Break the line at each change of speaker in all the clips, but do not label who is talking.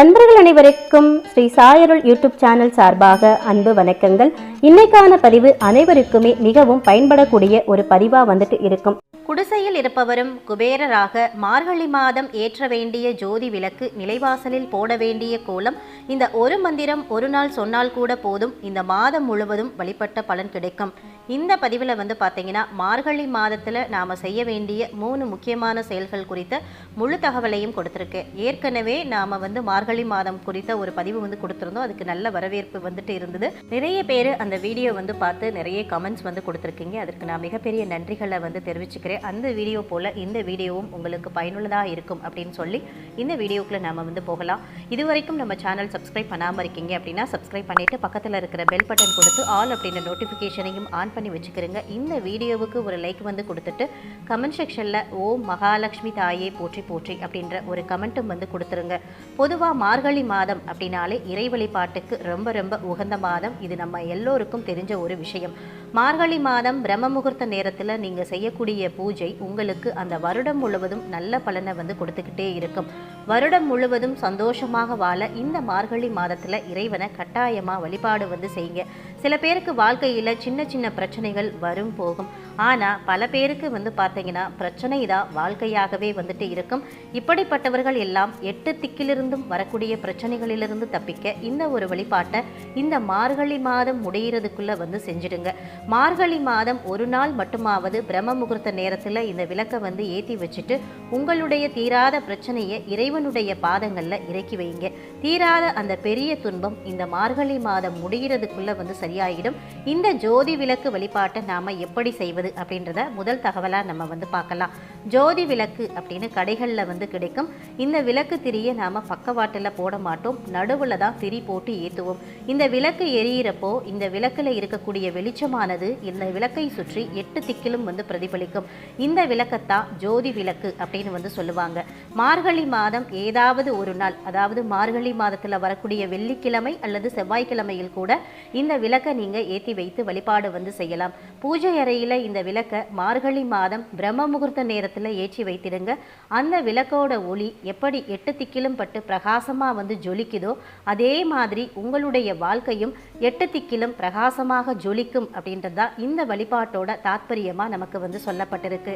நண்பர்கள் அனைவருக்கும் Sri சாயருள் YouTube channel சார்பாக அன்பு வணக்கங்கள். இன்னைக்கான பதிவு அனைவருக்குமே மிகவும் பயன்படக்கூடிய ஒரு பதிவா வந்துட்டு இருக்கும். குடிசையில் இருப்பவரும் குபேரராக மார்கழி மாதம் ஏற்ற வேண்டிய ஜோதி விளக்கு, நிலைவாசலில் போட வேண்டிய கோலம், இந்த ஒரு மந்திரம் ஒரு நாள் சொன்னால் கூட போதும், இந்த மாதம் முழுவதும் வழிபட்ட பலன் கிடைக்கும். இந்த பதிவில் பார்த்தீங்கன்னா மார்கழி மாதத்தில் நாம் செய்ய வேண்டிய 3 முக்கியமான செயல்கள் குறித்த முழு தகவலையும் கொடுத்துருக்கேன். ஏற்கனவே நாம் மார்கழி மாதம் குறித்த ஒரு பதிவு கொடுத்துருந்தோம். அதுக்கு நல்ல வரவேற்பு இருந்தது. நிறைய பேர் அந்த வீடியோ பார்த்து நிறைய கமெண்ட்ஸ் கொடுத்துருக்கீங்க. அதற்கு நான் மிகப்பெரிய நன்றிகளை தெரிவிச்சுக்கிறேன். அந்த வீடியோ போல் இந்த வீடியோவும் உங்களுக்கு பயனுள்ளதாக இருக்கும் அப்படின்னு சொல்லி இந்த வீடியோக்குள்ளே நாம் போகலாம். இதுவரைக்கும் நம்ம சேனல் சப்ஸ்கிரைப் பண்ணாமல் இருக்கீங்க அப்படின்னா சப்ஸ்கிரைப் பண்ணிவிட்டு பக்கத்தில் இருக்கிற பெல் பட்டன் கொடுத்து ஆல் அப்படின்ற நோட்டிஃபிகேஷனையும் ஆன் பண்ணி வச்சுக்கிறேங்க. இந்த வீடியோவுக்கு ஒரு லைக் கொடுத்துட்டு கமெண்ட் செக்ஷனில் ஓம் மகாலட்சுமி தாயே போற்றி போற்றி அப்படின்ற ஒரு கமெண்ட்டும் கொடுத்துருங்க. பொதுவாக மார்கழி மாதம் அப்படின்னாலே இறை வழிபாட்டுக்கு ரொம்ப ரொம்ப உகந்த மாதம். இது நம்ம எல்லோருக்கும் தெரிஞ்ச ஒரு விஷயம். மார்கழி மாதம் பிரம்ம முகூர்த்த நேரத்தில் நீங்கள் செய்யக்கூடிய பூஜை உங்களுக்கு அந்த வருடம் முழுவதும் நல்ல பலனை கொடுத்துக்கிட்டே இருக்கும். வருடம் முழுவதும் சந்தோஷமாக வாழ இந்த மார்கழி மாதத்தில் இறைவனை கட்டாயமாக வழிபாடு செய்யுங்க. சில பேருக்கு வாழ்க்கையில் சின்ன சின்ன பிரச்சனைகள் வரும் போகும். ஆனால் பல பேருக்கு பார்த்தீங்கன்னா பிரச்சனை தான் வாழ்க்கையாகவே இருக்கும். இப்படிப்பட்டவர்கள் எல்லாம் 8 திக்கிலிருந்தும் வரக்கூடிய பிரச்சனைகளிலிருந்து தப்பிக்க இந்த ஒரு வழிபாட்டை இந்த மார்கழி மாதம் முடிகிறதுக்குள்ளே செஞ்சிடுங்க. மார்கழி மாதம் ஒரு நாள் மட்டுமாவது பிரம்ம முகூர்த்த நேரத்தில் இந்த விளக்கை ஏற்றி வச்சுட்டு உங்களுடைய தீராத பிரச்சனையை இறைவனுடைய பாதங்களில் இறக்கி வைங்க. தீராத அந்த பெரிய துன்பம் இந்த மார்கழி மாதம் முடிகிறதுக்குள்ளே சரியாயிடும். இந்த ஜோதி விளக்கு வழிபாட்டை நாம் எப்படி செய்வது அப்படின்றத முதல் தகவலாக நம்ம பார்க்கலாம். ஜோதி விளக்கு அப்படின்னு கடைகளில் கிடைக்கும். இந்த விளக்கு திரியை நாம் பக்கவாட்டில் போட மாட்டோம், நடுவில் தான் திரி போட்டு ஏற்றுவோம். இந்த விளக்கு எரியிறப்போ இந்த விளக்கில் இருக்கக்கூடிய வெளிச்சமானது இந்த விளக்கை சுற்றி 8 திக்கிலும் பிரதிபலிக்கும். இந்த விளக்கத்தான் ஜோதி விளக்கு அப்படின்னு சொல்லுவாங்க. மார்கழி மாதம் ஏதாவது ஒரு நாள், அதாவது மார்கழி மாதத்தில் வரக்கூடிய வெள்ளிக்கிழமை அல்லது செவ்வாய்க்கிழமையில் கூட இந்த விளக்கை நீங்கள் ஏற்றி வைத்து வழிபாடு செய்யலாம். பூஜை அறையில் இந்த விளக்கை மார்கழி மாதம் பிரம்ம முகூர்த்த நேரத்தில் ஏற்றி வைத்திடுங்க. அந்த விளக்கோட ஒளி எப்படி 8 திக்கிலும் பட்டு பிரகாசமாக ஜொலிக்குதோ அதே மாதிரி உங்களுடைய வாழ்க்கையும் 8 திக்கிலும் பிரகாசமாக ஜொலிக்கும் அப்படின்றது தான் இந்த வழிபாட்டோட தாத்பரியமாக நமக்கு சொல்லப்பட்டிருக்கு.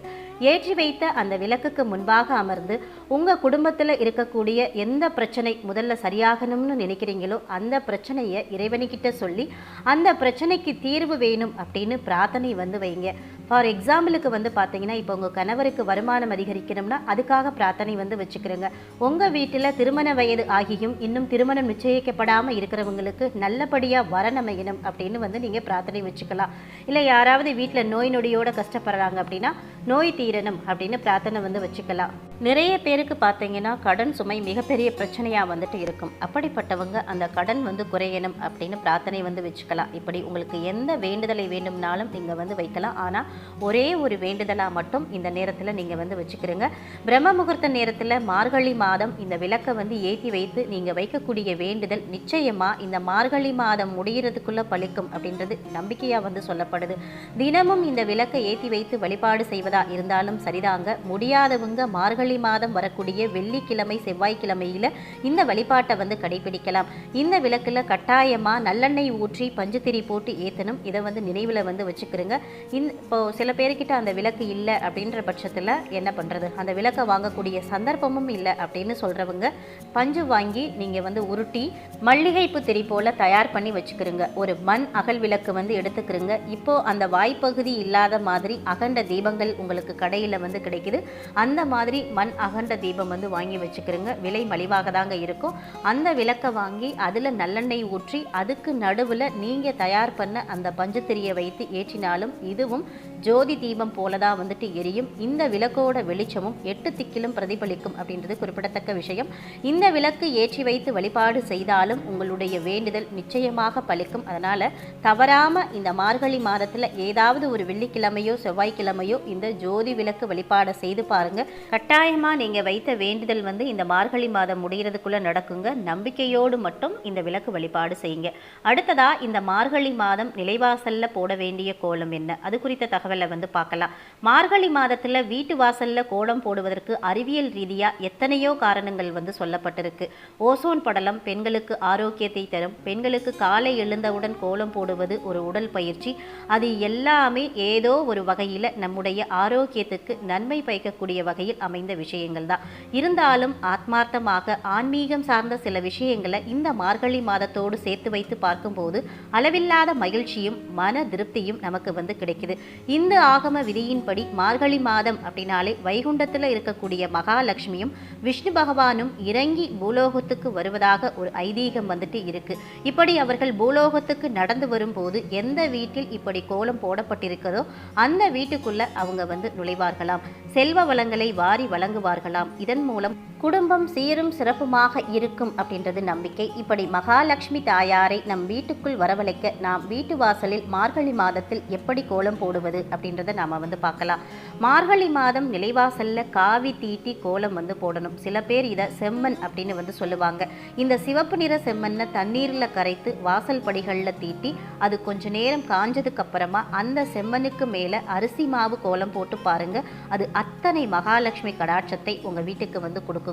ஏற்றி வைத்த அந்த விளக்குக்கு முன்பாக அமர்ந்து உங்கள் குடும்பத்தில் இருக்கக்கூடிய எந்த பிரச்சனை முதல்ல சரியாகணும்னு நினைக்கிறீங்களோ அந்த பிரச்சனையை இறைவனிக்கிட்ட சொல்லி அந்த பிரச்சனைக்கு தீர்வு வேணும் அப்படின்னு பிரார்த்தனை வைங்க. ஃபார் எக்ஸாம்பிளுக்கு பார்த்தீங்கன்னா இப்போ உங்கள் கணவருக்கு வருமானம் அதிகரிக்கணும்னா அதுக்காக பிரார்த்தனை வச்சுக்கிறோங்க. உங்கள் வீட்டில் திருமண வயது ஆகியும் இன்னும் திருமணம் நிச்சயிக்கப்படாமல் இருக்கிறவங்களுக்கு நல்லபடியாக வரநமையணும் அப்படின்னு நீங்கள் பிரார்த்தனை வச்சுக்கலாம். இல்லை யாராவது வீட்டில் நோய் நொடியோடு கஷ்டப்படுறாங்க அப்படின்னா நோய் தீரணும் அப்படின்னு பிரார்த்தனை வச்சுக்கலாம். நிறைய பேருக்கு பார்த்தீங்கன்னா கடன் சுமை மிகப்பெரிய பிரச்சனையாக இருக்கும். அப்படிப்பட்டவங்க அந்த கடன் குறையணும் அப்படின்னு பிரார்த்தனை வச்சுக்கலாம். இப்படி உங்களுக்கு எந்த வேண்டுதலை வேண்டும்னாலும் நீங்கள் வைக்கலாம். ஆனால் ஒரே ஒரு வேண்டுதலாக மட்டும் இந்த நேரத்தில் நீங்கள் வச்சுக்கிறீங்க. பிரம்ம முகூர்த்த நேரத்தில் மார்கழி மாதம் இந்த விளக்கை ஏற்றி வைத்து நீங்கள் வைக்கக்கூடிய வேண்டுதல் நிச்சயமாக இந்த மார்கழி மாதம் முடிகிறதுக்குள்ளே பலிக்கும் அப்படின்றது நம்பிக்கையாக சொல்லப்படுது. தினமும் இந்த விளக்கை ஏற்றி வைத்து வழிபாடு செய்வதா இருந்தாலும் சரிதாங்க. முடியாதவங்க மார்கழி மாதம் வரக்கூடிய வெள்ளிக்கிழமை செவ்வாய்க்கிழமையில் இந்த வழிபாட்டை கடைபிடிக்கலாம். இந்த விளக்கில் கட்டாயமாக நல்லெண்ணெய் ஊற்றி பஞ்சுத்திரி போட்டு ஏற்றணும். இதை நினைவில் வச்சுக்கிறோங்க. இப்போ சில பேர்கிட்ட அந்த விளக்கு இல்லை அப்படின்ற பட்சத்தில் என்ன பண்ணுறது, அந்த விளக்கை வாங்கக்கூடிய சந்தர்ப்பமும் இல்லை அப்படின்னு சொல்கிறவங்க பஞ்சு வாங்கி நீங்கள் உருட்டி மல்லிகைப்பு திரி போல் தயார் பண்ணி வச்சுக்கிறோங்க. ஒரு மண் அகல் விளக்கு எடுத்துக்கிறோங்க. இப்போது அந்த வாய்ப்பகுதி இல்லாத மாதிரி அகண்ட தீபங்கள் உங்களுக்கு கடையில் கிடைக்குது. அந்த மாதிரி மண் அகண்ட தீபம் வாங்கி வச்சுக்கிறோங்க. விலை மலிவாக தாங்க இருக்கும். அந்த விளக்கை வாங்கி அதில் நல்லெண்ணெய் ஊற்றி அதுக்கு நடுவில் நீங்கள் தயார் பண்ண அந்த பஞ்சுத்திரியை வைத்து ஏற்றினாலும் இதுவும் ஜோதி தீபம் போலதான் எரியும். இந்த விளக்கோட வெளிச்சமும் 8 திக்கிலும் பிரதிபலிக்கும் அப்படின்றது குறிப்பிடத்தக்க விஷயம். இந்த விளக்கு ஏற்றி வைத்து வழிபாடு செய்தாலும் உங்களுடைய வேண்டுதல் நிச்சயமாக பலிக்கும். அதனால் தவறாமல் இந்த மார்கழி மாதத்தில் ஏதாவது ஒரு வெள்ளிக்கிழமையோ செவ்வாய்க்கிழமையோ இந்த ஜோதி விளக்கு வழிபாடை செய்து பாருங்க. கட்டாயமாக நீங்கள் வைத்த வேண்டுதல் இந்த மார்கழி மாதம் முடிகிறதுக்குள்ளே நடக்குங்க. நம்பிக்கையோடு மட்டும் இந்த விளக்கு வழிபாடு செய்யுங்க. அடுத்ததாக இந்த மார்கழி மாதம் நிலைவாசலில் போட வேண்டிய கோலம் என்ன, அது குறித்த தகவல் தகவலை வந்து பார்க்கலாம். மார்கழி மாதத்தில் வீட்டு வாசலில் கோலம் போடுவதற்கு அறிவியல் ரீதியாக எத்தனையோ காரணங்கள் வந்து சொல்லப்பட்டிருக்கு. ஓசோன் படலம் பெண்களுக்கு ஆரோக்கியத்தை தரும். பெண்களுக்கு காலை எழுந்தவுடன் கோலம் போடுவது ஒரு உடல் பயிற்சி. அது எல்லாமே ஏதோ ஒரு வகையில் நம்முடைய ஆரோக்கியத்துக்கு நன்மை பயக்கக்கூடிய வகையில் அமைந்த விஷயங்கள் தான். இருந்தாலும் ஆத்மார்த்தமாக ஆன்மீகம் சார்ந்த சில விஷயங்களை இந்த மார்கழி மாதத்தோடு சேர்த்து வைத்து பார்க்கும்போது அளவில்லாத மகிழ்ச்சியும் மன திருப்தியும் நமக்கு வந்து கிடைக்குது. இந்த ஆகம விதியின்படி மார்கழி மாதம் அப்படின்னாலே வைகுண்டத்தில் இருக்கக்கூடிய மகாலட்சுமியும் விஷ்ணு பகவானும் இறங்கி பூலோகத்துக்கு வருவதாக ஒரு ஐதீகம் வந்துட்டு இருக்கு. இப்படி அவர்கள் பூலோகத்துக்கு நடந்து வரும்போது எந்த வீட்டில் இப்படி கோலம் போடப்பட்டிருக்கிறதோ அந்த வீட்டுக்குள்ள அவங்க வந்து நுழைவார்களாம். செல்வ வளங்களை வாரி வழங்குவார்களாம். இதன் மூலம் குடும்பம் சீரும் சிறப்புமாக இருக்கும் அப்படின்றது நம்பிக்கை. இப்படி மகாலட்சுமி தாயாரை நம் வீட்டுக்குள் வரவழைக்க நாம் வீட்டு வாசலில் மார்கழி மாதத்தில் எப்படி கோலம் போடுவது அப்படின்றத நாம் வந்து பார்க்கலாம். மார்கழி மாதம் நிலைவாசல்ல காவி தீட்டி கோலம் வந்து போடணும். சில பேர் இதை செம்மண் அப்படின்னு வந்து சொல்லுவாங்க. இந்த சிவப்பு நிற செம்மண்ணை தண்ணீரில் கரைத்து வாசல் படிகளில் தீட்டி அது கொஞ்ச நேரம் காஞ்சதுக்கு அப்புறமா அந்த செம்மண்ணுக்கு மேலே அரிசி மாவு கோலம் போட்டு பாருங்க. அது அத்தனை மகாலட்சுமி கடாட்சத்தை உங்கள் வீட்டுக்கு வந்து கொடுக்குங்க.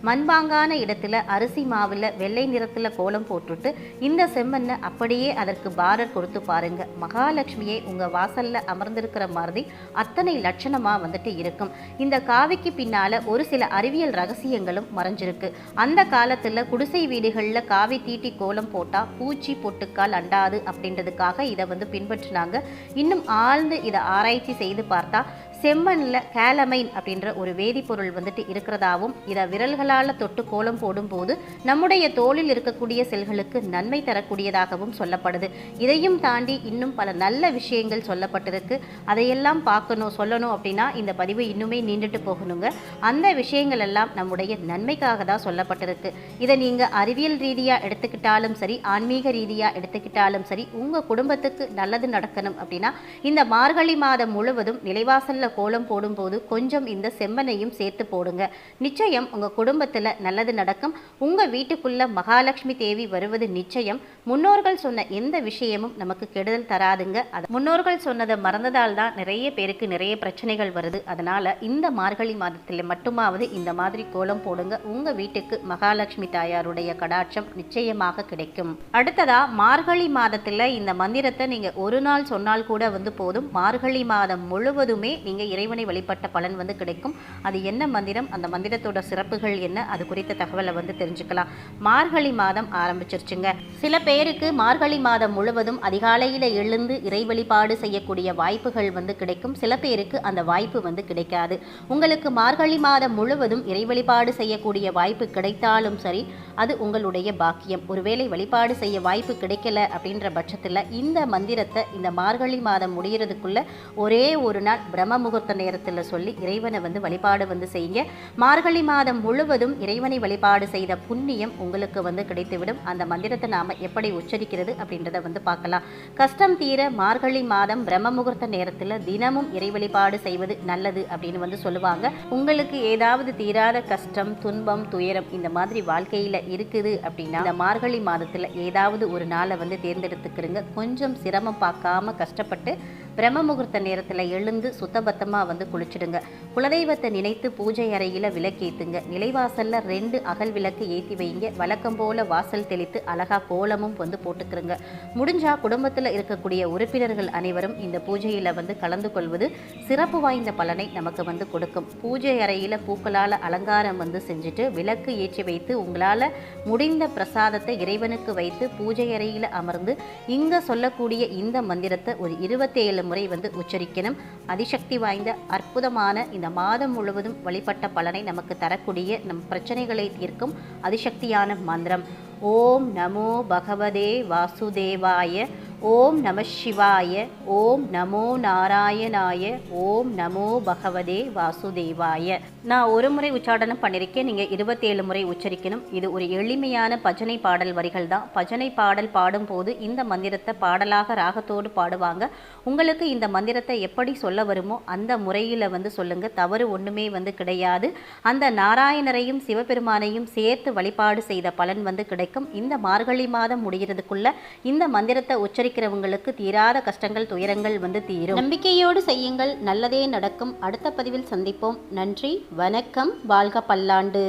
மண்பாங்கான இடத்துல அரிசி மாவில் வெள்ளை நிறத்தில் கோலம் போட்டுட்டு இந்த செம்மண்ணை அப்படியே அதற்கு பார்டர் கொடுத்து பாருங்க. மகாலட்சுமியை உங்கள் வாசலில் அமர்ந்திருக்கிற மாதிரி அத்தனை லட்சணமாக வந்துட்டு இருக்கும். இந்த காவிக்கு பின்னால் ஒரு சில அறிவியல் ரகசியங்களும் மறைஞ்சிருக்கு. அந்த காலத்தில் குடிசை வீடுகளில் காவி தீட்டி கோலம் போட்டால் பூச்சி பொட்டுக்கால் அண்டாது அப்படின்றதுக்காக இதை வந்து பின்பற்றினாங்க. இன்னும் ஆழ்ந்து இதை ஆராய்ச்சி செய்து பார்த்தா செம்மண்ணில் கேலமைன் அப்படின்ற ஒரு வேதிப்பொருள் வந்துட்டு இருக்கிறதாவும் இதை விரல்களால் தொட்டு கோலம் போடும்போது நம்முடைய தோலில் இருக்கக்கூடிய செல்களுக்கு நன்மை தரக்கூடியதாகவும் சொல்லப்படுது. இதையும் தாண்டி இன்னும் பல நல்ல விஷயங்கள் சொல்லப்பட்டிருக்கு. அதையெல்லாம் பார்க்கணும் சொல்லணும் அப்படின்னா இந்த பதிவு இன்னுமே நீண்டுட்டு போகணுங்க. அந்த விஷயங்கள் எல்லாம் நம்முடைய நன்மைக்காக தான் சொல்லப்பட்டிருக்கு. இதை நீங்கள் அறிவியல் ரீதியாக எடுத்துக்கிட்டாலும் சரி, ஆன்மீக ரீதியாக எடுத்துக்கிட்டாலும் சரி, உங்கள் குடும்பத்துக்கு நல்லது நடக்கணும் அப்படின்னா இந்த மார்கழி மாதம் முழுவதும் நிலைவாசல்ல கோலம் போடும்போது கொஞ்சம் இந்த செம்மனையும் சேர்த்து போடுங்க. நிச்சயம் உங்க குடும்பத்துல நல்லது நடக்கும். உங்க வீட்டுக்குள்ள மகாலட்சுமி தேவி வருவது நிச்சயம். முன்னோர்கள் சொன்ன எந்த விஷயமும் நமக்கு கெடுதல் தராதுங்க. முன்னோர்கள் சொன்னதை மறந்ததால் தான் நிறைய பேருக்கு நிறைய பிரச்சனைகள் வருது. அதனால இந்த மார்கழி மாதத்தில் மட்டுமாவது இந்த மாதிரி கோலம் போடுங்க. உங்க வீட்டுக்கு மகாலட்சுமி தாயாருடைய கடாட்சம் நிச்சயமாக கிடைக்கும். அடுத்ததா மார்கழி மாதத்துல இந்த மந்திரத்தை நீங்க ஒரு நாள் சொன்னால் கூட வந்து போதும். மார்கழி மாதம் முழுவதுமே நீங்க இறைவனை வழிபட்ட பலன் வந்து கிடைக்கும். அது என்ன மந்திரம், அந்த மந்திரத்தோட சிறப்புகள் என்ன, அது குறித்த தகவலை வந்து தெரிஞ்சுக்கலாம். மார்கழி மாதம் ஆரம்பிச்சிருச்சுங்க. சில பேருக்கு மார்கழி மாதம் முழுவதும் அதிகாலையில் எழுந்து இறை வழிபாடு செய்யக்கூடிய வாய்ப்புகள் வந்து கிடைக்கும். சில பேருக்கு அந்த வாய்ப்பு வந்து கிடைக்காது. உங்களுக்கு மார்கழி மாதம் முழுவதும் இறை வழிபாடு செய்யக்கூடிய வாய்ப்பு கிடைத்தாலும் சரி, அது உங்களுடைய பாக்கியம். ஒருவேளை வழிபாடு செய்ய வாய்ப்பு கிடைக்கல அப்படின்ற பட்சத்தில் இந்த மந்திரத்தை இந்த மார்கழி மாதம் முடிகிறதுக்குள்ள ஒரே ஒரு நாள் பிரம்ம முகூர்த்த நேரத்தில் சொல்லி இறைவனை வந்து வழிபாடு வந்து செய்யுங்க. மார்கழி மாதம் முழுவதும் இறைவனை வழிபாடு செய்த புண்ணியம் உங்களுக்கு வந்து கிடைத்துவிடும். அந்த மந்திரத்தை நாம எப்படி உச்சரிக்கிறது அப்படின்றத வந்து பார்க்கலாம். கஷ்டம் தீர மார்கழி மாதம் பிரம்ம முகூர்த்த நேரத்தில் தினமும் இறை வழிபாடு செய்வது நல்லது அப்படின்னு வந்து சொல்லுவாங்க. உங்களுக்கு ஏதாவது தீராத கஷ்டம், துன்பம், துயரம் இந்த மாதிரி வாழ்க்கையில் இருக்குது அப்படின்னா இந்த மார்கழி மாதத்தில் ஏதாவது ஒரு நாளை வந்து தேர்ந்தெடுத்துக்கிறங்க. கொஞ்சம் சிரமம் பார்க்காம கஷ்டப்பட்டு பிரம்ம முகூர்த்த நேரத்தில் எழுந்து சுத்தபத்தமாக வந்து குளிச்சிடுங்க. குலதெய்வத்தை நினைத்து பூஜை அறையில் விளக்கேற்றுங்க. நிலைவாசலில் 2 அகல் விளக்கு ஏற்றி வைங்க. வழக்கம் போல் வாசல் தெளித்து அழகாக கோலமும் வந்து போட்டுக்கிறங்க. முடிஞ்சால் குடும்பத்தில் இருக்கக்கூடிய உறுப்பினர்கள் அனைவரும் இந்த பூஜையில் வந்து கலந்து கொள்வது சிறப்பு வாய்ந்த பலனை நமக்கு வந்து கொடுக்கும். பூஜை அறையில் பூக்களால் அலங்காரம் வந்து செஞ்சுட்டு விளக்கு ஏற்றி வைத்து உங்களால் முடிந்த பிரசாதத்தை இறைவனுக்கு வைத்து பூஜை அறையில் அமர்ந்து இங்கே சொல்லக்கூடிய இந்த மந்திரத்தை ஒரு 27 முறை வந்து உச்சரிக்கணும். அதிசக்தி வாய்ந்த அற்புதமான இந்த மாதம் முழுவதும் வழிபட்ட பலனை நமக்கு தரக்கூடிய நம் பிரச்சனைகளை தீர்க்கும் அதிசக்தியான மந்திரம். ஓம் நமோ பகவதே வாசுதேவாய. ஓம் நம சிவாய. ஓம் நமோ நாராயணாய. ஓம் நமோ பகவதே வாசுதேவாய. நான் ஒரு முறை உச்சாடனம் பண்ணியிருக்கேன். நீங்கள் 27 முறை உச்சரிக்கணும். இது ஒரு எளிமையான பஜனை பாடல் வரிகள் தான். பஜனை பாடல் பாடும்போது இந்த மந்திரத்தை பாடலாக ராகத்தோடு பாடுவாங்க. உங்களுக்கு இந்த மந்திரத்தை எப்படி சொல்ல வருமோ அந்த முறையில் வந்து சொல்லுங்க. தவறு ஒன்றுமே வந்து கிடையாது. அந்த நாராயணரையும் சிவபெருமானையும் சேர்த்து வழிபாடு செய்த பலன் வந்து கிடைக்கும். இந்த மார்கழி மாதம் முடிகிறதுக்குள்ள இந்த மந்திரத்தை உச்சரிக்க இருக்கிறவங்களுக்கு தீராத கஷ்டங்கள் துயரங்கள் வந்து தீரும். நம்பிக்கையோடு செய்யுங்கள், நல்லதே நடக்கும். அடுத்த பதிவில் சந்திப்போம். நன்றி, வணக்கம், வாழ்க பல்லாண்டு.